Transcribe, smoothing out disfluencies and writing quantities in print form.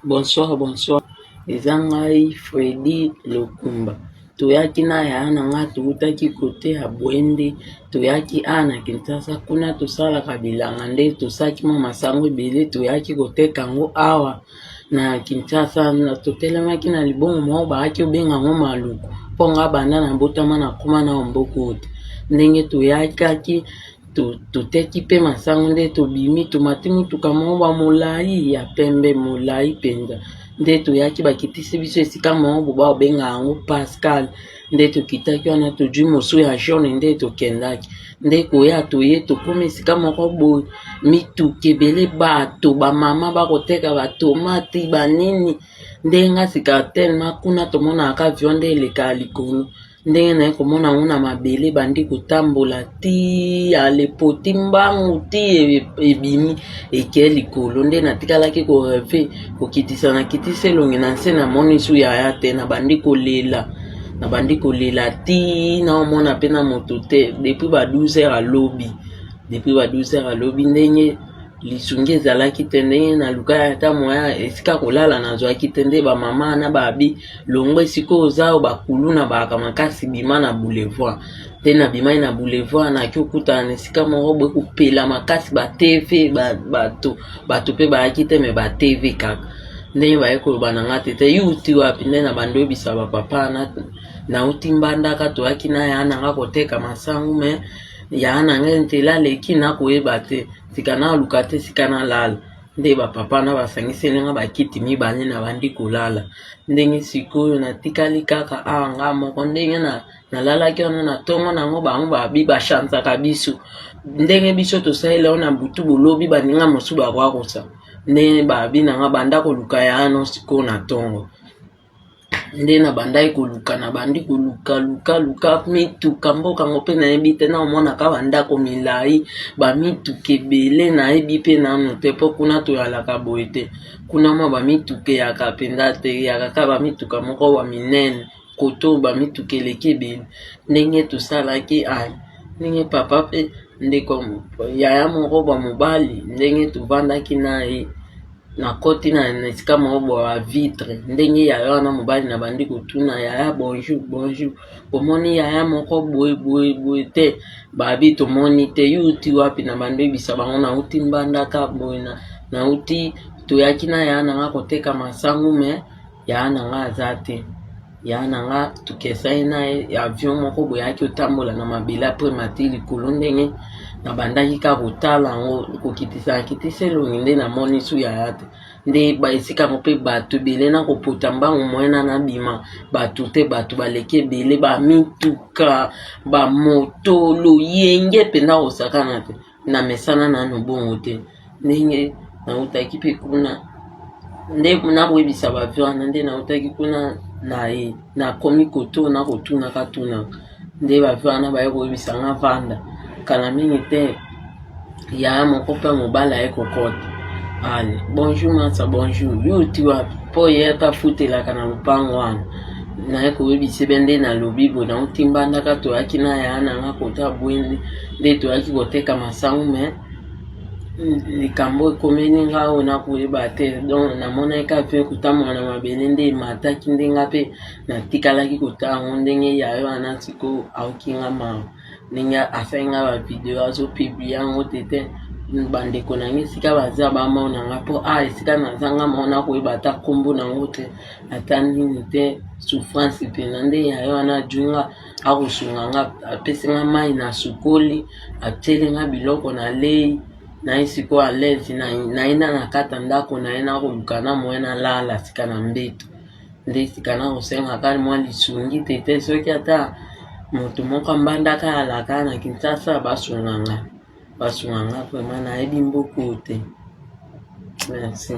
Bonsoir. Ezangai Freddy Lokumba. Toyaki na yana nga tuutaki kote ya Bwende, toyaki ana Kinshasa kuna tosalaka bilanga nde tosaki mwa masango ebele toyaki koteka yango awa na Kinshasa na totelemaki na libongo moko baaki obenga ngo Maluku mpo nga banda na botama na koma na mboka ote ndenge toyakaki toteki mpe masango nde tobimi tomati mutuka moko bamolai ya pembe molai mpenza nde toyaki bakitisi biso esika moko babenga yango Pascal nde tokitaki wana tozwi mosu ya jaune nde tokendaki nde koya toye tokomi esika moko boye mituka ebele bato bamama bakoteka batomati banini nde nga sika telema kuna tomonaka avion nde eleka likolo ndenge naye komona ngo na mabele bandi kotambola ti alepoti mbangu ti ebimi eke likolo nde natikalaki koreve kokitisa na kitisa elongi na nse namoni su yaya te na bandi kolela ti naomona mpe na moto te depuis ba 12h alobi ndenge lisungi ezalaki te ndenge naluka ata moya esika kolala nazwaki te nde bamama na babi longwa esika oza bakulu na baka makasi bima na boulevard te na bimai na boulevard naki okutana na esika moko boye kopela makasi batv bato mpe bayaki te me batv kaka ndenge baye koloba na nga tete yuti wapi nde na bando oyebisa bapapa nauti mbandaka toyaki na ya nanga koteka masangu me ya nanga ntela leki na koyeba te sika na luka te sika na lala nde bapapa na basangiseli nga bakiti mibale na bandi kolala ndenge sikoyo natikali kaka awa nga moko ndenge nalalaki wana na tongo nango bango babi bashansaka biso ndenge biso tosaleli na butu bolobi baninga mosu bakwa kosa ndenge babi nanga banda koluka ya ano sikoyo na tongo nde na bandai koluka na bandi koluka mituka mboka ngo mpe nayebi te na omonaka bandako milai bamituka ebele nayebi mpe nano te mpo kuna toyalaka boye te kuna mwa bamituka yaka mpenza te yakaka bamituka moko baminene koto bamituka eleki ebele ndenge tosalaki ndenge papa mpe ndeko yaya moko bamobali ndenge tovandaki naye na koti na esika moko ba vitre ndenge yaya wana mobali na bandi kotuna yaya bonjour omoni yaya moko boye te babi tomoni te yuti wapi na bandi oyebisa bango nauti mbandaka boye nauti toyaki na yaya nanga koteka masangu me yaya nanga aza te yaya nanga tukesai naye avion moko boye yaki otambola na mabele apres mati likolo ndenge na bandaki ka kotala yango kokitisa elongi nde namoni su yaya te nde baesika mpe bato ebele na kopota mbangu moyena na bima bato te bato baleki ebele bamituka bamoto loyenge mpenza kosakana te na mesana nano bongo te ndenge nautaki mpe kuna nde nakoyebisa bavio wana nde nautaki kuna nakomi koto na kotunaka nde bavio wana baye koyebisa nga vanda kala mingi te yaya moko mpe mobali aye kokota ale bonjour masa bonjour yuti wapi mpo ye ata futelaka na lupango wana naye koyebisa ebe nde nalobi boye nauti mbandaka toyaki na yaya nanga kota Bwende nde toyaki koteka masangu me likambo ekomeli nga oyo nakoyeba te donc namonaki ka mpe kotambola na mabele nde emataki nde nga mpe natikalaki kotala yango ndenge yaya wana sikoyo aoki nga mawa ndenge asali nga bavideo azopiblie yango tete bandeko nange esika baza bamona nga mpo esika nazanga mona koyeba ata kombo nango te ata nini te souffrance mpenza nde yaya wana ajunga akosunga nga apesi nga mai na sukoli atieli nga biloko na lei naye sikoyo alezi nayenda na kata ndako naye nakoluka na moye nalala sika na mbeto nde sika nakosenga kali mwa lisungi tete soki ata moto moko mbandaka alaka na Kinshasa basunga nga vraiment nayebi mboka te merci